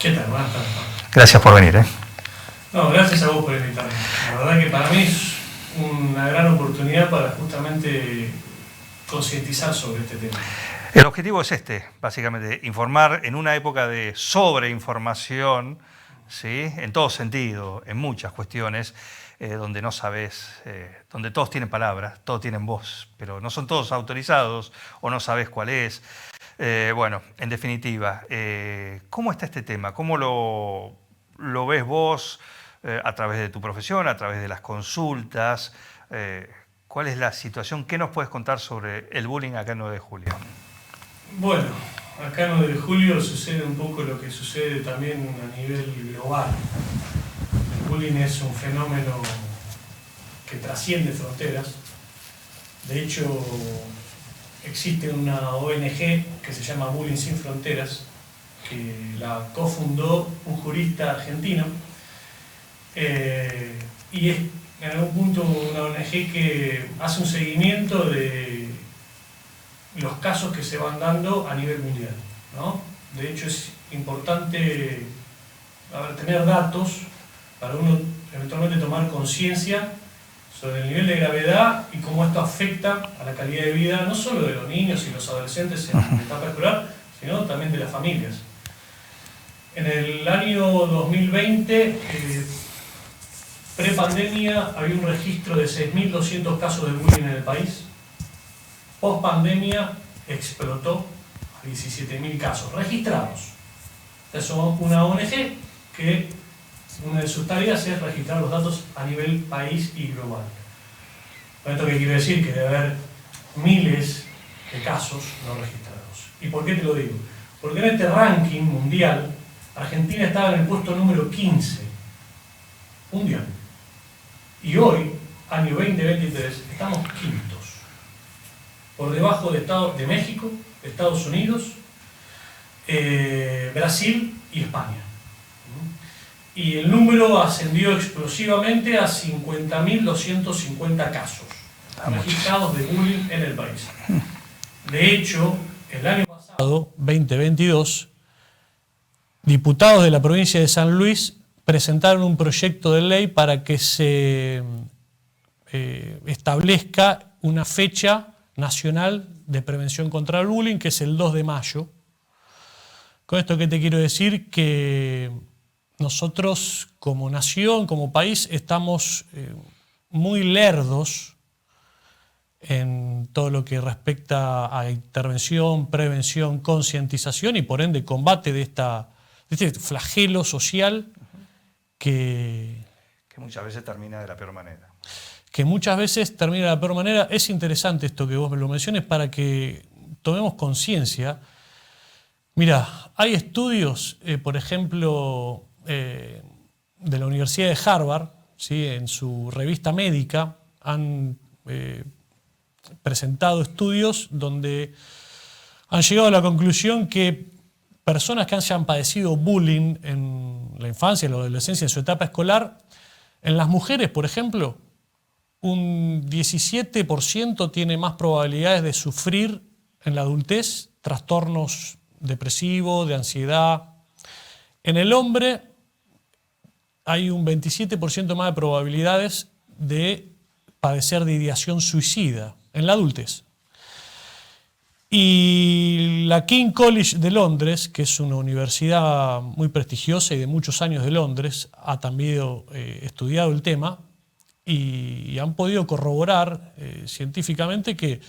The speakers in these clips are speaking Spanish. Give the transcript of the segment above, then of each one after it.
¿Qué tal? Buenas tardes. Gracias por venir. No, gracias a vos por invitarme. La verdad que para mí es una gran oportunidad para justamente concientizar sobre este tema. El objetivo es básicamente, informar en una época de sobreinformación, ¿sí? En todo sentido, en muchas cuestiones, donde no sabes, donde todos tienen palabras, todos tienen voz, pero no son todos autorizados o no sabes cuál es. Bueno, en definitiva, ¿cómo está este tema? ¿Cómo lo ves vos a través de tu profesión, a través de las consultas? ¿Cuál es la situación? ¿Qué nos puedes contar sobre el bullying acá en 9 de julio? Bueno, acá en 9 de julio sucede un poco lo que sucede también a nivel global. El bullying es un fenómeno que trasciende fronteras. De hecho, existe una ONG que se llama Bullying Sin Fronteras, que la cofundó un jurista argentino, y es en algún punto una ONG que hace un seguimiento de los casos que se van dando a nivel mundial, ¿no? De hecho, es importante tener datos para uno eventualmente tomar conciencia sobre el nivel de gravedad y cómo esto afecta a la calidad de vida no solo de los niños y los adolescentes en la etapa escolar, sino también de las familias. En el año 2020, pre-pandemia, había un registro de 6.200 casos de bullying en el país. Post-pandemia explotó a 17.000 casos registrados. Son una ONG que una de sus tareas es registrar los datos a nivel país y global. ¿Con esto qué quiero decir? Que debe haber miles de casos no registrados. ¿Y por qué te lo digo? Porque en este ranking mundial, Argentina estaba en el puesto número 15 mundial. Y hoy, año 2023, estamos quintos. Por debajo de México, de Estados Unidos, Brasil y España. Y el número ascendió explosivamente a 50.250 casos registrados de bullying en el país. De hecho, el año pasado, 2022, diputados de la provincia de San Luis presentaron un proyecto de ley para que se establezca una fecha nacional de prevención contra el bullying, que es el 2 de mayo. Con esto, ¿qué te quiero decir? Que nosotros como nación, como país, estamos muy lerdos en todo lo que respecta a intervención, prevención, concientización y por ende combate de este flagelo social que muchas veces termina de la peor manera. Es interesante esto que vos me lo menciones para que tomemos conciencia. Mira, hay estudios, por ejemplo, de la Universidad de Harvard, ¿sí? En su revista médica han presentado estudios donde han llegado a la conclusión que personas que hayan padecido bullying en la infancia, en la adolescencia, en su etapa escolar, en las mujeres, por ejemplo, un 17% tiene más probabilidades de sufrir en la adultez trastornos depresivos, de ansiedad. En el hombre hay un 27% más de probabilidades de padecer de ideación suicida en la adultez. Y la King College de Londres, que es una universidad muy prestigiosa y de muchos años de Londres, ha también estudiado el tema y han podido corroborar científicamente que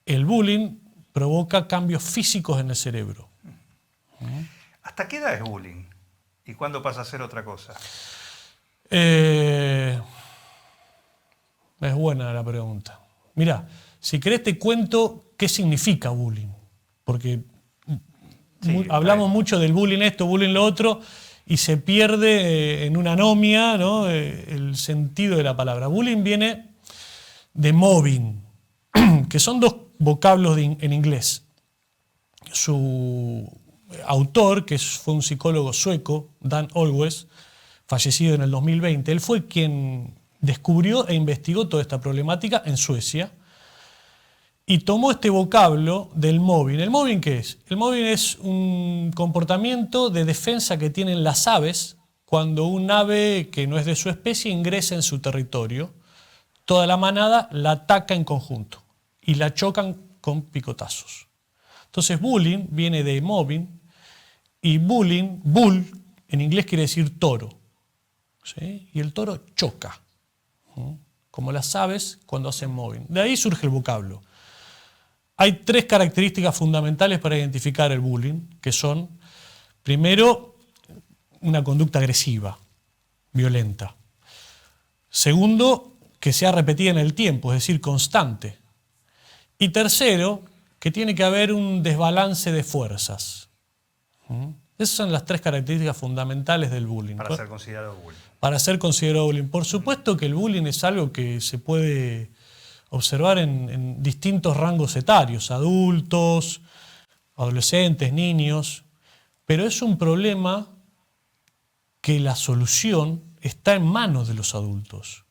el bullying provoca cambios físicos en el cerebro. ¿Hasta qué edad es bullying? ¿Y cuándo pasa a ser otra cosa? Es buena la pregunta. Mirá, si querés te cuento qué significa bullying, porque hablamos mucho del bullying esto, bullying lo otro, y se pierde en una anomia, ¿no? El sentido de la palabra. Bullying viene de mobbing, que son dos vocablos en inglés. Su autor, que fue un psicólogo sueco, Dan Olweus, fallecido en el 2020, él fue quien descubrió e investigó toda esta problemática en Suecia. y tomó este vocablo del mobbing. ¿El mobbing qué es? El mobbing es un comportamiento de defensa que tienen las aves cuando un ave que no es de su especie ingresa en su territorio. Toda la manada la ataca en conjunto y la chocan con picotazos. Entonces bullying viene de mobbing y bullying, bull, en inglés quiere decir toro. ¿Sí? Y el toro choca, ¿sí? Como las aves cuando hacen mobbing. De ahí surge el vocablo. Hay 3 características fundamentales para identificar el bullying, que son, primero, una conducta agresiva, violenta. Segundo, que sea repetida en el tiempo, es decir, constante. Y tercero, que tiene que haber un desbalance de fuerzas. Esas son las 3 características fundamentales del bullying. Para ser considerado bullying. Para ser considerado bullying. Por supuesto que el bullying es algo que se puede observar en distintos rangos etarios, adultos, adolescentes, niños, pero es un problema que la solución está en manos de los adultos.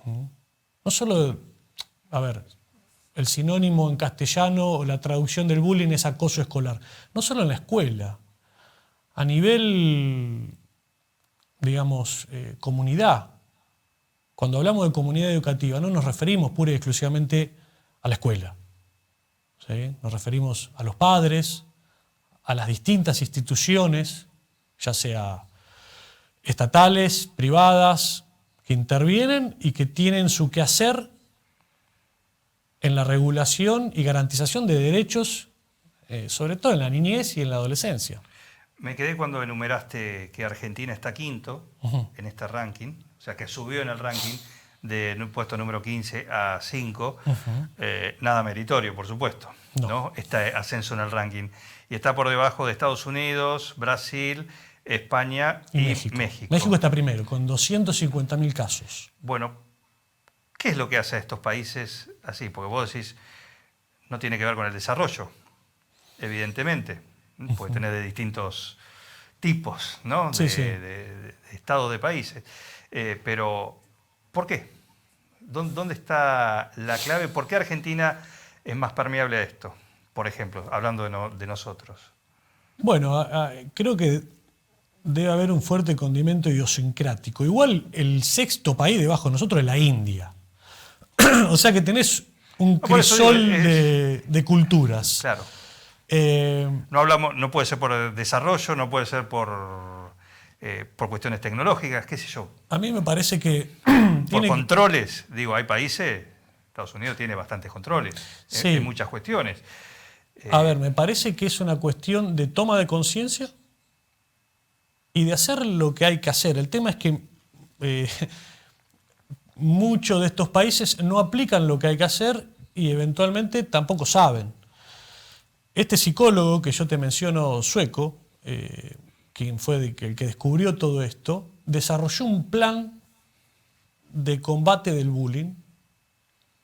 No solo, a ver, el sinónimo en castellano o la traducción del bullying es acoso escolar, no solo en la escuela, a nivel, digamos, comunidad. Cuando hablamos de comunidad educativa no nos referimos pura y exclusivamente a la escuela, ¿sí? Nos referimos a los padres, a las distintas instituciones, ya sea estatales, privadas, que intervienen y que tienen su quehacer en la regulación y garantización de derechos, sobre todo en la niñez y en la adolescencia. Me quedé cuando enumeraste que Argentina está quinto en este ranking, o sea que subió en el ranking de puesto número 15 a 5, nada meritorio, por supuesto, ¿no? Este ascenso en el ranking. Y está por debajo de Estados Unidos, Brasil, España y México. México está primero, con 250.000 casos. Bueno, ¿qué es lo que hace a estos países así? Porque vos decís, no tiene que ver con el desarrollo, evidentemente. Puede tener de distintos tipos, ¿no? De estados de países. Pero, ¿por qué? ¿Dónde está la clave? ¿Por qué Argentina es más permeable a esto? Por ejemplo, hablando de nosotros. Bueno, creo que debe haber un fuerte condimento idiosincrático. Igual el 6º país debajo de nosotros es la India. O sea que tenés un crisol de culturas. Claro. No puede ser por desarrollo, no puede ser por cuestiones tecnológicas, qué sé yo. A mí me parece que... por controles, digo, hay países, Estados Unidos tiene bastantes controles en muchas cuestiones. A ver, me parece que es una cuestión de toma de conciencia y de hacer lo que hay que hacer. El tema es que muchos de estos países no aplican lo que hay que hacer y eventualmente tampoco saben. Este psicólogo que yo te menciono, sueco, quien fue el que descubrió todo esto, desarrolló un plan de combate del bullying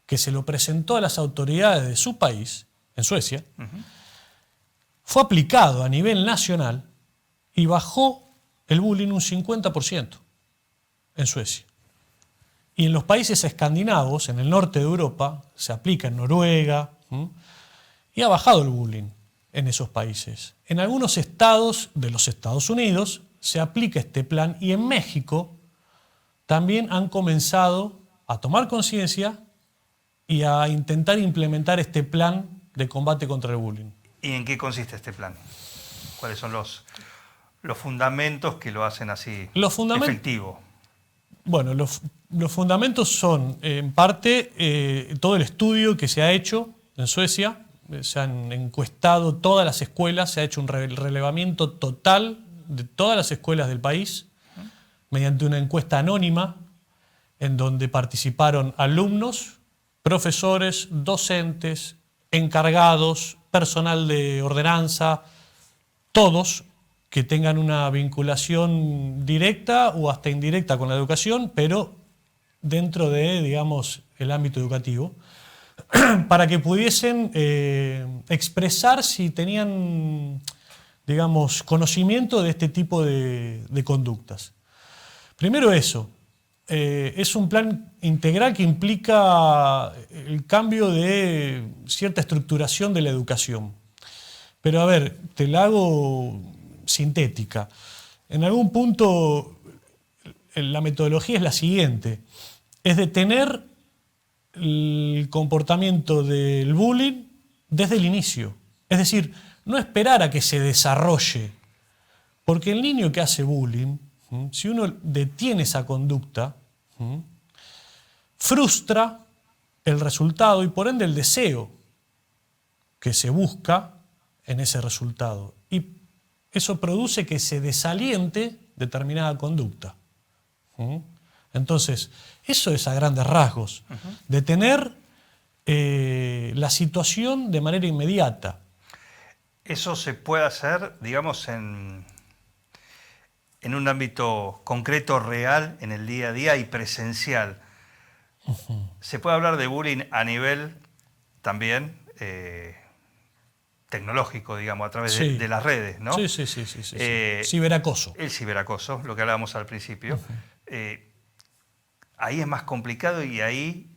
que se lo presentó a las autoridades de su país, en Suecia, fue aplicado a nivel nacional y bajó el bullying un 50% en Suecia. Y en los países escandinavos, en el norte de Europa, se aplica en Noruega, y ha bajado el bullying en esos países. En algunos estados de los Estados Unidos se aplica este plan y en México también han comenzado a tomar conciencia y a intentar implementar este plan de combate contra el bullying. ¿Y en qué consiste este plan? ¿Cuáles son los fundamentos que lo hacen así efectivo? Bueno, los fundamentos son, en parte, todo el estudio que se ha hecho en Suecia. Se han encuestado todas las escuelas, se ha hecho un relevamiento total de todas las escuelas del país mediante una encuesta anónima en donde participaron alumnos, profesores, docentes, encargados, personal de ordenanza, todos que tengan una vinculación directa o hasta indirecta con la educación, pero dentro de, digamos, el ámbito educativo, para que pudiesen expresar si tenían, digamos, conocimiento de este tipo de conductas. Primero eso, es un plan integral que implica el cambio de cierta estructuración de la educación. Pero a ver, te la hago sintética. En algún punto la metodología es la siguiente: es detener el comportamiento del bullying desde el inicio. Es decir, no esperar a que se desarrolle. Porque el niño que hace bullying, si uno detiene esa conducta, frustra el resultado y por ende el deseo que se busca en ese resultado. Y eso produce que se desaliente determinada conducta. Entonces, eso es a grandes rasgos. Detener la situación de manera inmediata. Eso se puede hacer, digamos, en un ámbito concreto, real, en el día a día y presencial. Se puede hablar de bullying a nivel también tecnológico, digamos, a través de las redes, ¿no? Sí. Ciberacoso. El ciberacoso, lo que hablábamos al principio. Ahí es más complicado y ahí,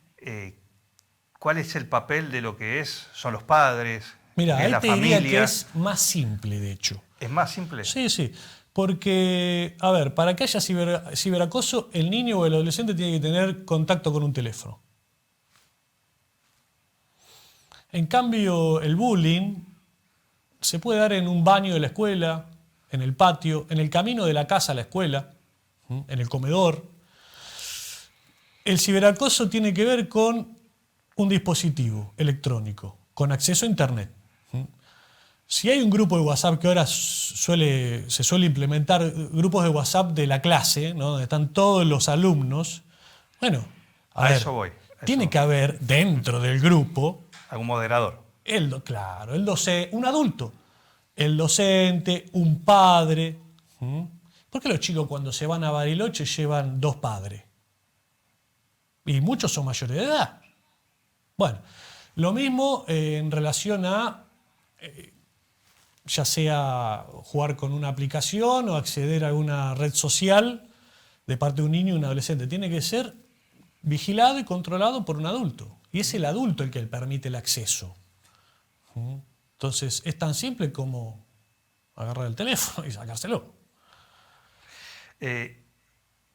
¿cuál es el papel de lo que son los padres? Mira, ahí la te familia? diría que es más simple, de hecho. ¿Es más simple? Sí. Porque, a ver, para que haya ciberacoso, el niño o el adolescente tiene que tener contacto con un teléfono. En cambio, el bullying se puede dar en un baño de la escuela, en el patio, en el camino de la casa a la escuela, en el comedor. El ciberacoso tiene que ver con un dispositivo electrónico, con acceso a Internet. Si hay un grupo de WhatsApp, que ahora se suele implementar grupos de WhatsApp de la clase, ¿no?, donde están todos los alumnos, bueno, a ver, eso voy. Tiene que haber dentro del grupo algún moderador. Claro, un adulto, el docente, un padre. ¿Por qué los chicos cuando se van a Bariloche llevan 2 padres? Y muchos son mayores de edad. Bueno, lo mismo en relación a ya sea jugar con una aplicación o acceder a alguna red social de parte de un niño o un adolescente. Tiene que ser vigilado y controlado por un adulto. Y es el adulto el que permite el acceso. Entonces, es tan simple como agarrar el teléfono y sacárselo.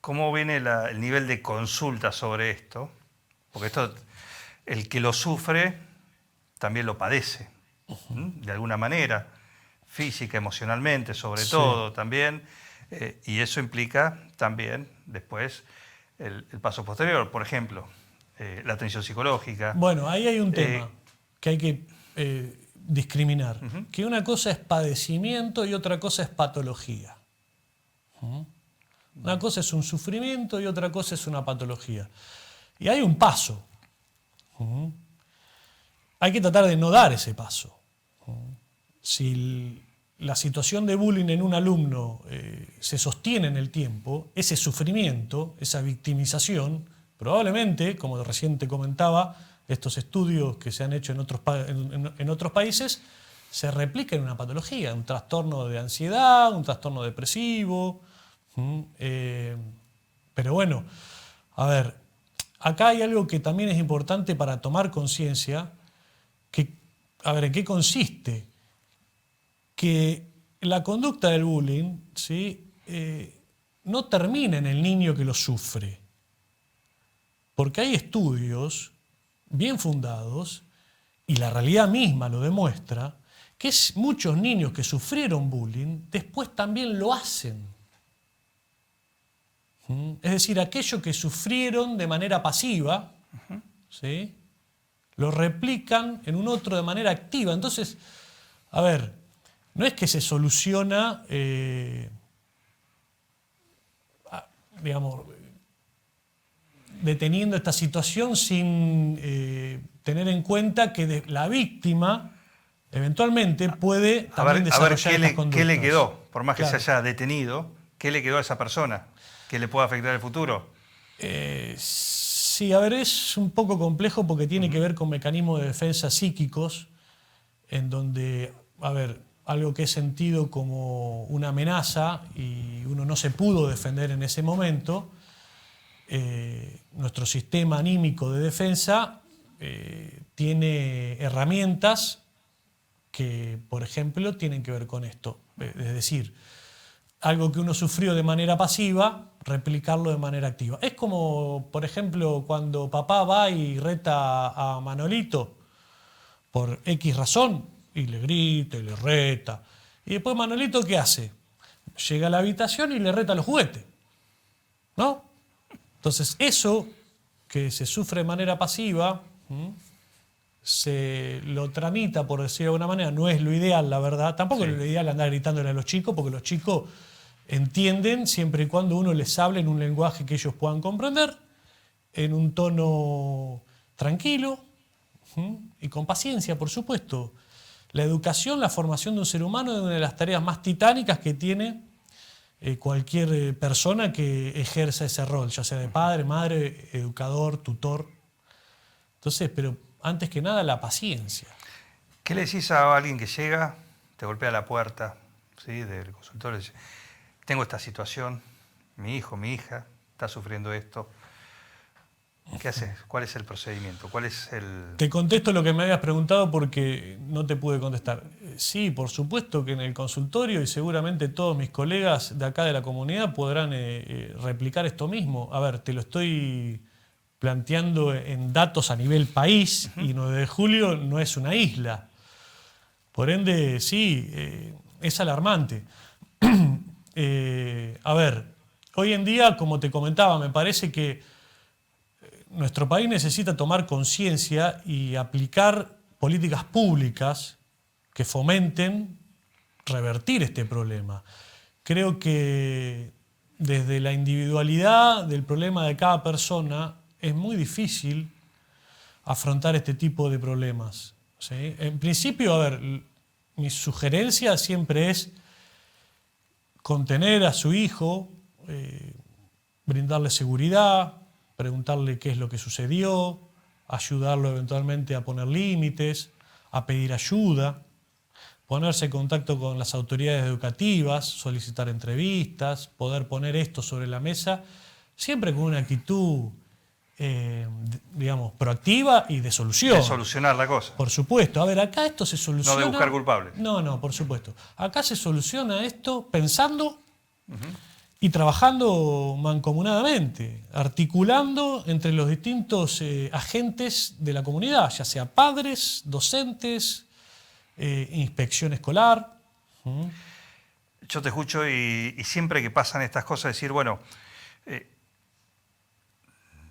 ¿Cómo viene el nivel de consulta sobre esto? Porque esto, el que lo sufre también lo padece, de alguna manera, física, emocionalmente, sobre todo también, y eso implica también después el paso posterior, por ejemplo, la atención psicológica. Bueno, ahí hay un tema que hay que discriminar, que una cosa es padecimiento y otra cosa es patología. Una cosa es un sufrimiento y otra cosa es una patología. Y hay un paso. Hay que tratar de no dar ese paso. Si la situación de bullying en un alumno se sostiene en el tiempo, ese sufrimiento, esa victimización, probablemente, como recién te comentaba, estos estudios que se han hecho en otros países, se replica en una patología, un trastorno de ansiedad, un trastorno depresivo. Pero bueno, a ver, acá hay algo que también es importante para tomar conciencia, a ver, ¿en qué consiste? Que la conducta del bullying, ¿sí?, no termina en el niño que lo sufre. Porque hay estudios bien fundados, y la realidad misma lo demuestra, que muchos niños que sufrieron bullying después también lo hacen. Es decir, aquello que sufrieron de manera pasiva, ¿sí?, lo replican en un otro de manera activa. Entonces, a ver, no es que se soluciona, digamos, deteniendo esta situación sin tener en cuenta que la víctima eventualmente puede también desarrollar estas conductas. ¿Qué le quedó? Por más que Claro. se haya detenido, ¿qué le quedó a esa persona? ¿Qué le puede afectar el futuro? Sí, a ver, es un poco complejo porque tiene que ver con mecanismos de defensa psíquicos, en donde, a ver, algo que es sentido como una amenaza y uno no se pudo defender en ese momento, nuestro sistema anímico de defensa tiene herramientas que, por ejemplo, tienen que ver con esto. Es decir, algo que uno sufrió de manera pasiva, replicarlo de manera activa. Es como, por ejemplo, cuando papá va y reta a Manolito por X razón, y le grita y le reta. Y después Manolito, ¿qué hace? Llega a la habitación y le reta los juguetes, ¿no? Entonces, eso que se sufre de manera pasiva, se lo tramita, por decirlo de alguna manera, no es lo ideal, la verdad. Tampoco es lo ideal andar gritándole a los chicos, porque los chicos entienden siempre y cuando uno les hable en un lenguaje que ellos puedan comprender, en un tono tranquilo y con paciencia, por supuesto. La educación, la formación de un ser humano es una de las tareas más titánicas que tiene cualquier persona que ejerza ese rol, ya sea de padre, madre, educador, tutor. Entonces, pero antes que nada, la paciencia. ¿Qué le decís a alguien que llega, te golpea la puerta, ¿sí?, del consultorio? Dice, tengo esta situación, mi hijo, mi hija está sufriendo esto. ¿Qué haces? ¿Cuál es el procedimiento? ¿Cuál es el...? Te contesto lo que me habías preguntado porque no te pude contestar. Sí, por supuesto que en el consultorio, y seguramente todos mis colegas de acá de la comunidad podrán replicar esto mismo. A ver, te lo estoy planteando en datos a nivel país, y 9 de julio no es una isla. Por ende, sí, es alarmante. A ver, hoy en día, como te comentaba, me parece que nuestro país necesita tomar conciencia y aplicar políticas públicas que fomenten revertir este problema. Creo que desde la individualidad del problema de cada persona es muy difícil afrontar este tipo de problemas, ¿sí? En principio, a ver, mi sugerencia siempre es contener a su hijo, brindarle seguridad, preguntarle qué es lo que sucedió, ayudarlo eventualmente a poner límites, a pedir ayuda, ponerse en contacto con las autoridades educativas, solicitar entrevistas, poder poner esto sobre la mesa, siempre con una actitud, digamos, proactiva y de solución. De solucionar la cosa. Por supuesto. A ver, acá esto se soluciona... No de buscar culpables. No, por supuesto. Acá se soluciona esto pensando y trabajando mancomunadamente, articulando entre los distintos agentes de la comunidad, ya sea padres, docentes, inspección escolar. Yo te escucho y siempre que pasan estas cosas decir, bueno,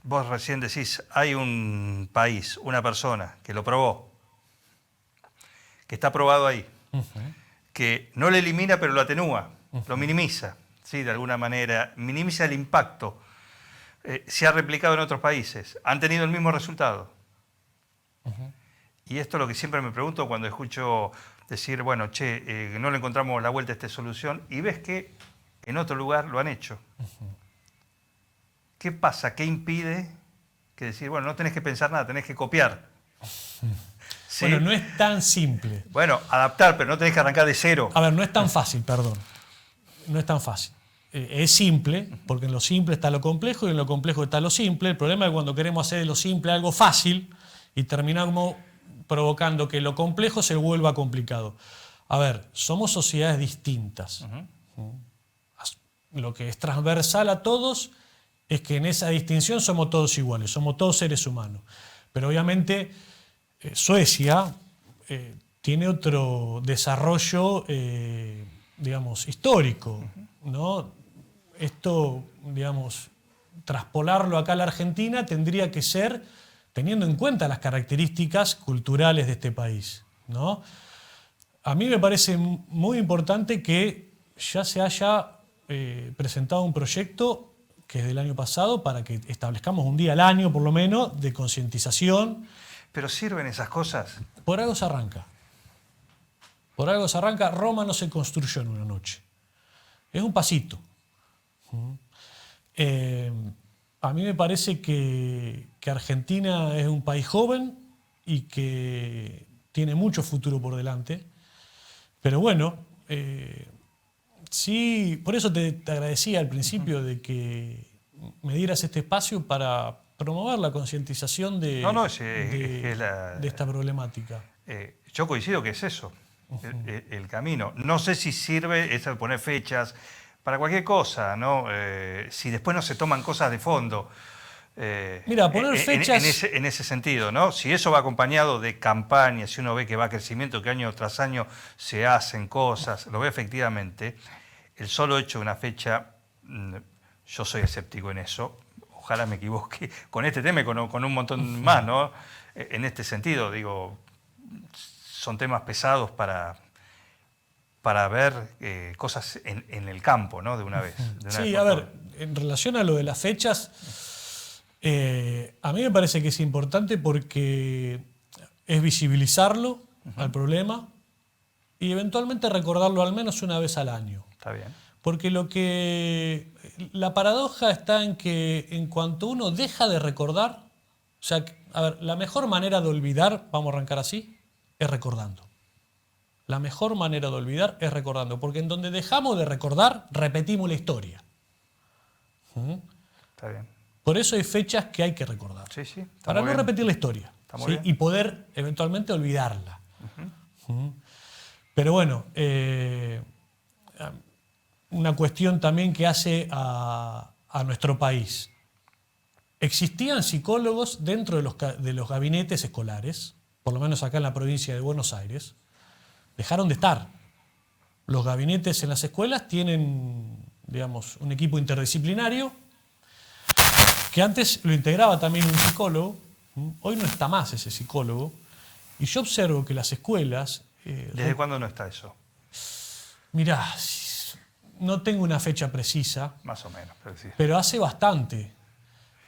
vos recién decís, hay un país, una persona que lo probó, que está probado ahí, que no lo elimina pero lo atenúa, lo minimiza, ¿sí?, de alguna manera, minimiza el impacto. Se ha replicado en otros países, han tenido el mismo resultado. Y esto es lo que siempre me pregunto cuando escucho decir, bueno, che, no le encontramos la vuelta a esta solución, y ves que en otro lugar lo han hecho. ¿Qué pasa? ¿Qué impide que decir, bueno, no tenés que pensar nada, tenés que copiar? ¿Sí? Bueno, no es tan simple. Bueno, adaptar, pero no tenés que arrancar de cero. A ver, no es tan fácil, perdón. No es tan fácil. Es simple, porque en lo simple está lo complejo y en lo complejo está lo simple. El problema es cuando queremos hacer de lo simple algo fácil y terminamos provocando que lo complejo se vuelva complicado. A ver, somos sociedades distintas. Lo que es transversal a todos es que en esa distinción somos todos iguales, somos todos seres humanos. Pero obviamente Suecia tiene otro desarrollo, digamos, histórico, ¿no? Esto, digamos, traspolarlo acá a la Argentina tendría que ser teniendo en cuenta las características culturales de este país, ¿no? A mí me parece muy importante que ya se haya presentado un proyecto que es del año pasado para que establezcamos un día al año, por lo menos, de concientización. ¿Pero sirven esas cosas? Por algo se arranca. Por algo se arranca. Roma no se construyó en una noche. Es un pasito. A mí me parece que Argentina es un país joven y que tiene mucho futuro por delante. Pero bueno, sí, por eso te agradecía al principio de que me dieras este espacio para promover la concientización de esta problemática. Yo coincido que es eso, el camino. No sé si sirve eso de poner fechas para cualquier cosa, ¿no? Si después no se toman cosas de fondo. Mira, poner fechas... En ese sentido, ¿no? Si eso va acompañado de campañas, si uno ve que va a crecimiento, que año tras año se hacen cosas, lo ve efectivamente, el solo hecho de una fecha, yo soy escéptico en eso, ojalá me equivoque con este tema y con un montón más, ¿no? En este sentido, digo, son temas pesados para ver cosas en el campo, ¿no? De una vez. Sí, a ver, en relación a lo de las fechas, a mí me parece que es importante porque es visibilizarlo al problema y eventualmente recordarlo al menos una vez al año. Está bien. Porque la paradoja está en que en cuanto uno deja de recordar, o sea, a ver, la mejor manera de olvidar, vamos a arrancar así, es recordando. La mejor manera de olvidar es recordando, porque en donde dejamos de recordar, repetimos la historia. Está bien. Por eso hay fechas que hay que recordar. Sí, sí. Para no repetir la historia. ¿Sí? Y poder eventualmente olvidarla. Pero bueno, una cuestión también que hace a nuestro país. Existían psicólogos dentro de los gabinetes escolares, por lo menos acá en la provincia de Buenos Aires, dejaron de estar. Los gabinetes en las escuelas tienen, digamos, un equipo interdisciplinario que antes lo integraba también un psicólogo. Hoy no está más ese psicólogo. Y yo observo que las escuelas... ¿Desde cuándo no está eso? Mirá, no tengo una fecha precisa. Más o menos, pero sí. Pero hace bastante.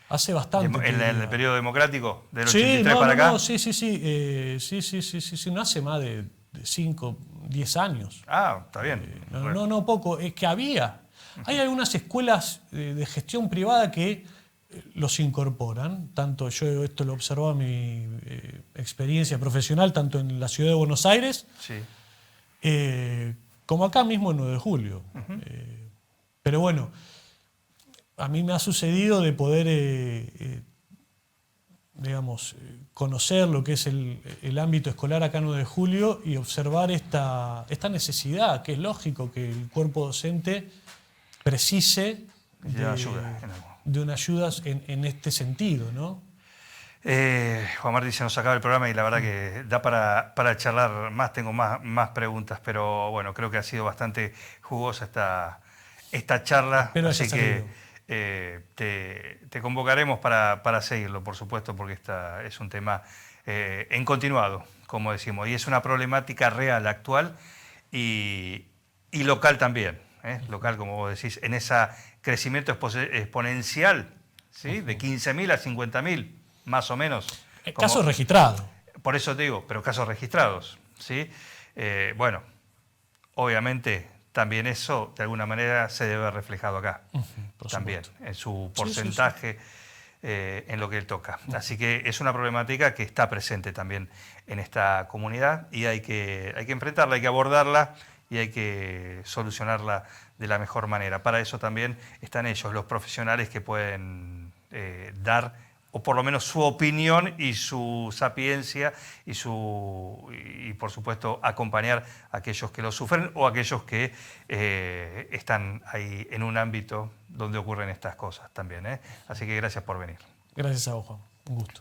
Hace bastante. ¿En el periodo democrático? ¿Del Sí, 83 para acá? No, sí. Sí, no hace más de 5, 10 años. Ah, está bien. No, poco. Es que hay algunas escuelas de gestión privada que los incorporan. Tanto yo esto lo observo en mi experiencia profesional, tanto en la ciudad de Buenos Aires, sí, como acá mismo en 9 de julio. Pero bueno, a mí me ha sucedido de poder, digamos, conocer lo que es el ámbito escolar acá en 9 de julio y observar esta necesidad, que es lógico que el cuerpo docente precise de una ayuda en este sentido, ¿no? Juan Martí, se nos acaba el programa y la verdad que da para charlar más, tengo más preguntas, pero bueno, creo que ha sido bastante jugosa esta charla, así que te convocaremos para seguirlo, por supuesto, porque es un tema en continuado, como decimos, y es una problemática real, actual y local también, local, como vos decís, en ese crecimiento exponencial, ¿sí? De 15.000 a 50.000, más o menos. Casos registrados. Por eso te digo, pero casos registrados, ¿sí? Bueno, obviamente también eso de alguna manera se debe ver reflejado acá, también, en su porcentaje, en lo que él toca. Así que es una problemática que está presente también en esta comunidad y hay que enfrentarla, hay que abordarla y hay que solucionarla de la mejor manera. Para eso también están ellos, los profesionales que pueden dar, o por lo menos su opinión y su sapiencia y por supuesto acompañar a aquellos que lo sufren o a aquellos que están ahí en un ámbito donde ocurren estas cosas también. Así que gracias por venir. Gracias a vos, Juan. Un gusto.